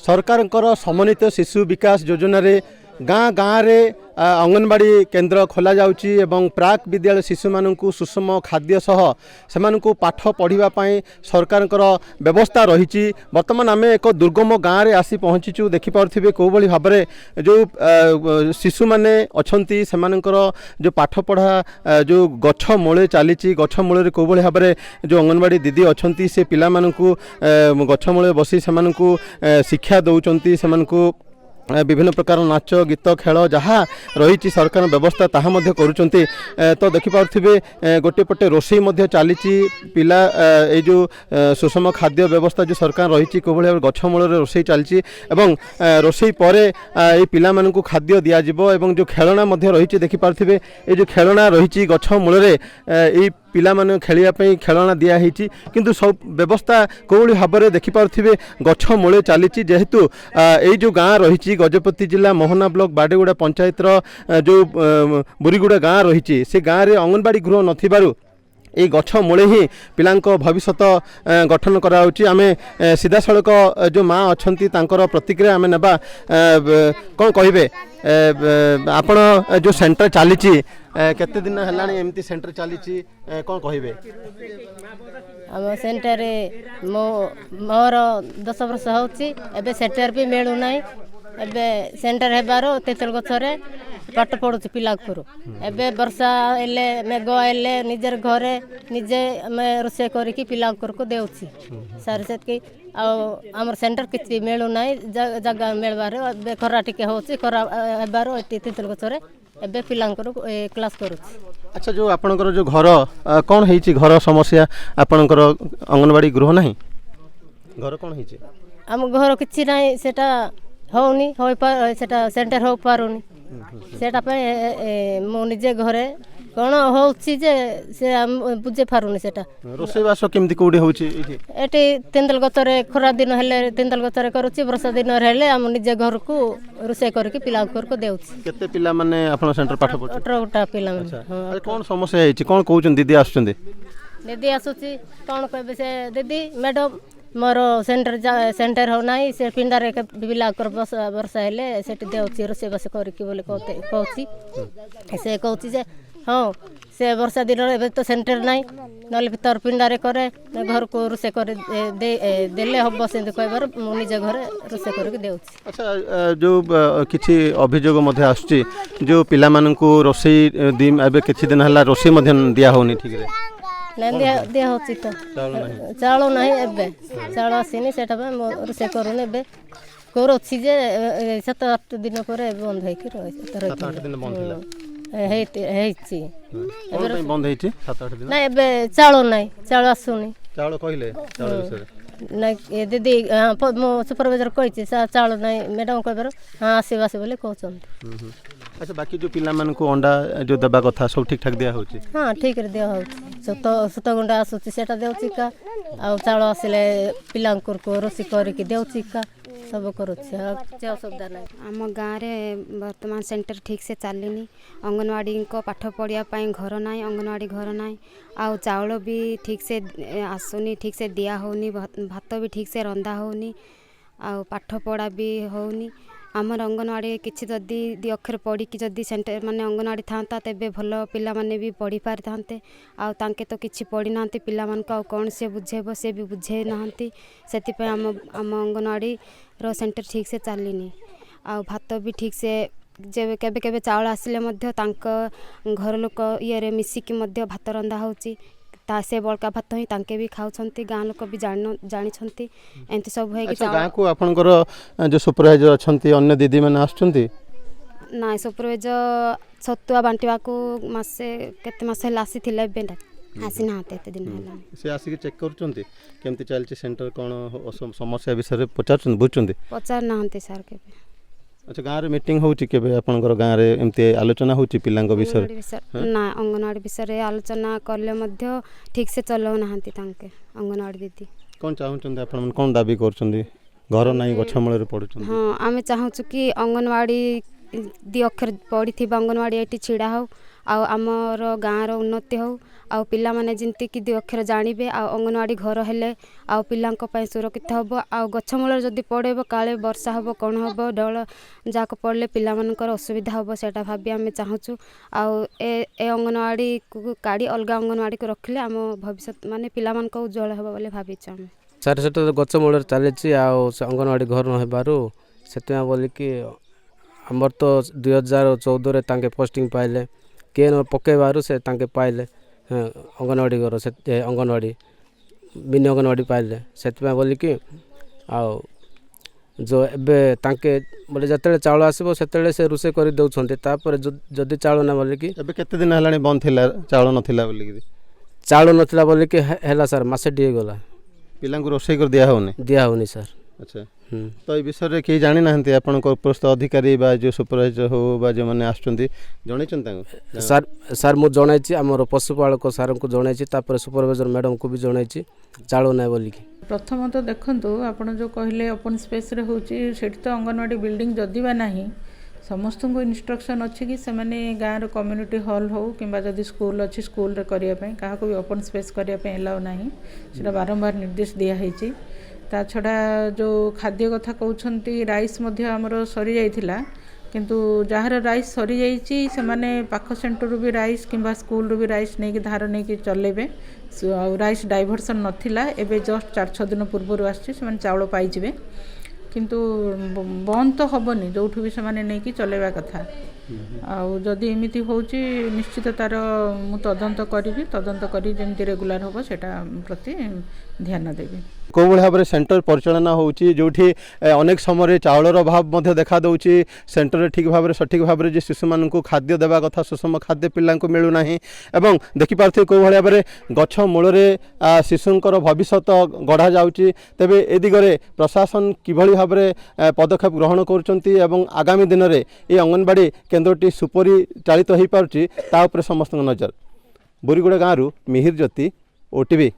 सरकार समन्वित शिशु विकास योजना रे गाँ गाँ रे अंगनवाड़ी केन्द्र खोल जाउची एवं प्राक विद्यालय शिशु मानू सुषम खाद्य सह से पाठ पढ़ाई सरकार व्यवस्था रही। बर्तमान आम एक दुर्गम गाँव में आसी पहुँचीचु देखिपे कौ भाई भाव में जो शिशु मैंने अच्छा से जो पाठ पढ़ा जो गछ मूले चली गछ मूल कौ भाई भाव में जो अंगनवाड़ी दीदी अच्छा से पिला गछ मूले बसी से शिक्षा दौरान से विभिन्न प्रकार नाच गीत खेल जहाँ रही सरकार व्यवस्था ताहा मध्य करुचंती। तो देखिपे गोटे पटे रोषे चली पिला ये जो सुषम खाद्य व्यवस्था जो सरकार रही कौ भाई गछ मूल रोषे चलती रोषे पर ये पिला मानू खाद्य दिज्व एवं जो खेलना रही देखिपे ये जो खेलना रही गछ मूल पिला माने खेलिया खेलना दिखाई किंतु सब व्यवस्था कौली भाव में देखिपे गछ मूले चली जेहेतु यही जो गाँ रही गजपति जिला मोहना ब्लॉक बाडेगुड़ा पंचायत जो बुरीगुड़ा गाँ रही से गाँव में अंगनवाड़ी गृह नथिबारु ये गछ मूले ही पिला भविष्य गठन कराउची। आमे सीधा सड़क जो माँ अच्छा प्रतिक्रिया आमे नेबा कौन कहे आपण जो सेंटर चली केते दिन हेलानी एमती सेंटर चली कौन कहे आम सेंटर मोर 10 वर्ष होची एबे सेंटर भी मिलू ना एबे सेंटर हेबार तेतल गछरे पाठ पढ़ुची पिला करू एबे वर्षा एले मेघ एले निजर घरे निजे आमे रोषे करिकी पिला को देउची सार सेतकी आमर सेंटर किछि मिलू ना जगह मिलबार एबे खरा टिके होची खरा हेबार एटी तेतल गछरे एबे पिलांकर क्लास करूची। अच्छा जो आपनकर जो घर कौन है घर समस्या आपनकर अंगनवाड़ी गृह नहीं घर कौन है आम घर किछि नाही सेटा होनी सेटा सेंटर हो पारुनी सेटा पे मो निजे घरे कौन होउची जे से बुझे पारुनी सेटा रोषे बास केमती कोडी होउची एटी तेंदल गतरे खरा दिन हेले तेंदल गतरे करूची वर्षा दिन हेले हम निजे घर को रोषे करके पिला को देउची। केते पिला माने आपन सेंटर पाठ पढ 18टा पिला माने कोन समस्या है कोन कहउचन दीदी आछुचंदी दीदी आसुची कोन कहबे से दीदी मैडम मोर सेंटर हो ना से पिंडारे पिला वर्षा हेले सेठी देउची रोषे बास करके बोले कहउची से कहउची जे हाँ से वर्षा दिन एबे तो सेंटर नाई नले भीतर पिंडारे करे घर को रोषे करे देले हब से कहबार मु निजे घरे रोषे करके देउची। अच्छा जो किछि अभियोग मध्ये आछी जो पिला मानकू रोषे दिन एबे किछि दिन हला रोषे मध्ये दिया होनी ठीक रे दिया होची तो चाउल नाही एबे चाउल आसीनी सेटा रोषे करूनी एबे करूची जे 7-8 दिन पर बंद है कि रही 7-8 दिन बंद होला हेची एबे बंद हेची 7-8 दिन ना एबे चाउल नाही चाउल आसुनी चाउल कहिले चाउल विषय ना दीदी मो सुपरवाइजर कहिछि चाउल नाही मैडम कहबार हां आसीबासे बोले कहउछन। अच्छा बाकी जो पिला मान को अंडा जो दबा कथा सब ठीक ठाक दिया होची हां ठीक रे दिया होची सत गुंडा आसुची सेटा देउची का आ चाउल आसिले पिला को रोसी करके देउची का सब करूची जे असुविधा नाही। आम गाँव में वर्तमान सेंटर ठीक से चलनी अंगनवाड़ी को पाठ पढ़िया घर ना अंगनवाड़ी घर ना आउ चाउल भी ठीक से आसुनी ठीक से दिया होनी भात भी ठीक से रंधा होनी आउ पाठ पढ़ा भी होनी आमर अंगनवाड़ी किसी जदि दी अक्षर पढ़ी कि जदि सेंटर माने अंगनवाड़ी था तेबे भल पिला माने भी पढ़ी पारि थांते आउ तांके तो किछि पढ़ी नांती पिला मान को कौन से बुझेबो से भी बुझे नांती सेति पे आम अंगनवाड़ी रो सेंटर ठीक से चलनी आउ भात भी ठीक से जे केबे केबे चाउल आसिले मध्य तांक घर लोक ये मिसिकी मध्य भात रंधा होची ता से बड़का भात ही तांके भी खाउछंती गाँ लोक भी जानिछंती एंती सब है कि गाँ को आपनकर जो सुपरवाइजर अछंती अन्य दीदी माने आछंती ना सुपरवाइजर छतुआ बांटिबा को मासे केते मासे लासी थिले बेंडा आसी ना एते दिन होला से आसी के चेक करछंती केमती चलची सेंटर कोन समस्या विषय पचारछन बुझछंती पचार नाहंती सर के। अच्छा गाँव रे मीटिंग होची केबे आपनकर गाँव रे एमती आलोचना होची पिलांग विषय ना अंगनवाड़ी विषय आलोचना करले मध्य ठीक से चलो नाहंती तांके अंगनवाड़ी दीदी कोन चाहउछन आपन कोन दाबी करछन घर नाही गछ मूल रे पडुछन। हां आमे चाहउछु कि अंगनवाड़ी ଦି ଅକ୍ଷର ପଢ଼ିଥିବା ଅଙ୍ଗନବାଡ଼ି ଏଠି ଛିଡ଼ା ହଉ ଆଉ ଆମର ଗାଁର ଉନ୍ନତି ହଉ ଆଉ ପିଲାମାନେ ଯେମିତିକି ଦି ଅକ୍ଷର ଜାଣିବେ ଆଉ ଅଙ୍ଗନବାଡ଼ି ଘର ହେଲେ ଆଉ ପିଲାଙ୍କ ପାଇଁ ସୁରକ୍ଷିତ ହେବ ଆଉ ଗଛ ମୂଳରେ ଯଦି ପଡ଼େଇବ କାଳେ ବର୍ଷା ହେବ କ'ଣ ହେବ ଡଳ ଯାକ ପଡ଼ିଲେ ପିଲାମାନଙ୍କର ଅସୁବିଧା ହେବ ସେଇଟା ଭାବି ଆମେ ଚାହୁଁଛୁ ଆଉ ଏ ଅଙ୍ଗନବାଡ଼ିକୁ କାଢ଼ି ଅଲଗା ଅଙ୍ଗନବାଡ଼ିକୁ ରଖିଲେ ଆମ ଭବିଷ୍ୟତ ମାନେ ପିଲାମାନଙ୍କ ଉଜ୍ଜଳ ହେବ ବୋଲି ଭାବିଛୁ ଆମେ। ସାର୍ ସେଟା ତ ଗଛ ମୂଳରେ ଚାଲିଛି ଆଉ ସେ ଅଙ୍ଗନବାଡ଼ି ଘର ନ ହେବାରୁ ସେଥିପାଇଁ ବୋଲିକି ଆମର ତ 2014ରେ ତାଙ୍କେ ପୋଷ୍ଟିଂ ପାଇଲେ କିଏ ନ ପକାଇବାରୁ ସେ ତାଙ୍କେ ପାଇଲେ ଅଙ୍ଗନବାଡ଼ି ଘର ସେ ଅଙ୍ଗନବାଡ଼ି ମିନି ଅଙ୍ଗନବାଡ଼ି ପାଇଲେ ସେଥିପାଇଁ ବୋଲିକି ଆଉ ଯେଉଁ ଏବେ ତାଙ୍କେ ବୋଲେ ଯେତେବେଳେ ଚାଉଳ ଆସିବ ସେତେବେଳେ ସେ ରୋଷେଇ କରି ଦେଉଛନ୍ତି ତାପରେ ଯଦି ଚାଉଳ ନା ବୋଲିକି ଏବେ କେତେ ଦିନ ହେଲାଣି ବନ୍ଦ ଥିଲା ଚାଉଳ ନଥିଲା ବୋଲିକି? ଚାଉଳ ନଥିଲା ବୋଲିକି ହେଲା ସାର୍ ମାସେ ଟିକେ ଗଲା। ପିଲାଙ୍କୁ ରୋଷେଇ କରି ଦିଆ ହେଉନି? ଦିଆ ହେଉନି ସାର୍। ଆଚ୍ଛା ତ ଏ ବିଷୟରେ କେହି ଜାଣିନାହାନ୍ତି ଆପଣଙ୍କ ଉପରସ୍ଥ ଅଧିକାରୀ ବା ଯେଉଁ ସୁପରଭାଇଜର ହେଉ ବା ଯେଉଁମାନେ ଆସୁଛନ୍ତି ଜଣାଇଛନ୍ତି ତାଙ୍କୁ? ସାର୍ ମୁଁ ଜଣାଇଛି ଆମର ପଶୁପାଳକ ସାର୍ଙ୍କୁ ଜଣାଇଛି ତାପରେ ସୁପରଭାଇଜର ମ୍ୟାଡ଼ାମକୁ ବି ଜଣାଇଛି ଚାଉଳ ନାହିଁ ବୋଲିକି। ପ୍ରଥମତଃ ଦେଖନ୍ତୁ ଆପଣ ଯେଉଁ କହିଲେ ଓପନ୍ ସ୍ପେସ୍ରେ ହେଉଛି ସେଠି ତ ଅଙ୍ଗନବାଡ଼ି ବିଲ୍ଡିଂ ଯଦି ବା ନାହିଁ ସମସ୍ତଙ୍କୁ ଇନଷ୍ଟ୍ରକ୍ସନ୍ ଅଛି କି ସେମାନେ ଗାଁର କମ୍ୟୁନିଟି ହଲ୍ ହେଉ କିମ୍ବା ଯଦି ସ୍କୁଲ୍ ଅଛି ସ୍କୁଲରେ କରିବା ପାଇଁ କାହାକୁ ବି ଓପନ୍ ସ୍ପେସ୍ କରିବା ପାଇଁ ଏଲାଉ ନାହିଁ ସେଇଟା ବାରମ୍ବାର ନିର୍ଦ୍ଦେଶ ଦିଆହେଇଛି। ତା ଛଡ଼ା ଯେଉଁ ଖାଦ୍ୟ କଥା କହୁଛନ୍ତି ରାଇସ୍ ମଧ୍ୟ ଆମର ସରିଯାଇଥିଲା କିନ୍ତୁ ଯାହାର ରାଇସ୍ ସରିଯାଇଛି ସେମାନେ ପାଖ ସେଣ୍ଟରରୁ ବି ରାଇସ୍ କିମ୍ବା ସ୍କୁଲରୁ ବି ରାଇସ୍ ନେଇକି ଧାର ନେଇକି ଚଲେଇବେ ଆଉ ରାଇସ୍ ଡାଇଭର୍ସନ୍ ନଥିଲା ଏବେ ଜଷ୍ଟ 4-6 ଦିନ ପୂର୍ବରୁ ଆସିଛି ସେମାନେ ଚାଉଳ ପାଇଯିବେ କିନ୍ତୁ ବନ୍ଦ ତ ହେବନି ଯେଉଁଠୁ ବି ସେମାନେ ନେଇକି ଚଲେଇବା କଥା ଆଉ ଯଦି ଏମିତି ହେଉଛି ନିଶ୍ଚିତ ତାର ମୁଁ ତଦନ୍ତ କରିବି ତଦନ୍ତ କରି ଯେମିତି ରେଗୁଲାର ହେବ ସେଇଟା ପ୍ରତି ଧ୍ୟାନ ଦେବି। କେଉଁଭଳି ଭାବରେ ସେଣ୍ଟର ପରିଚାଳନା ହେଉଛି ଯେଉଁଠି ଅନେକ ସମୟରେ ଚାଉଳର ଅଭାବ ମଧ୍ୟ ଦେଖାଦେଉଛି ସେଣ୍ଟରରେ ଠିକ୍ ଭାବରେ ସଠିକ୍ ଭାବରେ ଯେ ଶିଶୁମାନଙ୍କୁ ଖାଦ୍ୟ ଦେବା କଥା ସୁଷମ ଖାଦ୍ୟ ପିଲାଙ୍କୁ ମିଳୁନାହିଁ ଏବଂ ଦେଖିପାରୁଥିବେ କେଉଁଭଳି ଭାବରେ ଗଛ ମୂଳରେ ଶିଶୁଙ୍କର ଭବିଷ୍ୟତ ଗଢ଼ାଯାଉଛି ତେବେ ଏ ଦିଗରେ ପ୍ରଶାସନ କିଭଳି ଭାବରେ ପଦକ୍ଷେପ ଗ୍ରହଣ କରୁଛନ୍ତି ଏବଂ ଆଗାମୀ ଦିନରେ ଏ ଅଙ୍ଗନବାଡ଼ି କେନ୍ଦ୍ରଟି ସୁପରିଚାଳିତ ହୋଇପାରୁଛି ତା ଉପରେ ସମସ୍ତଙ୍କ ନଜର। ବୁରିଗୁଡ଼ା ଗାଁରୁ ମିହିର ଜ୍ୟୋତି OTV।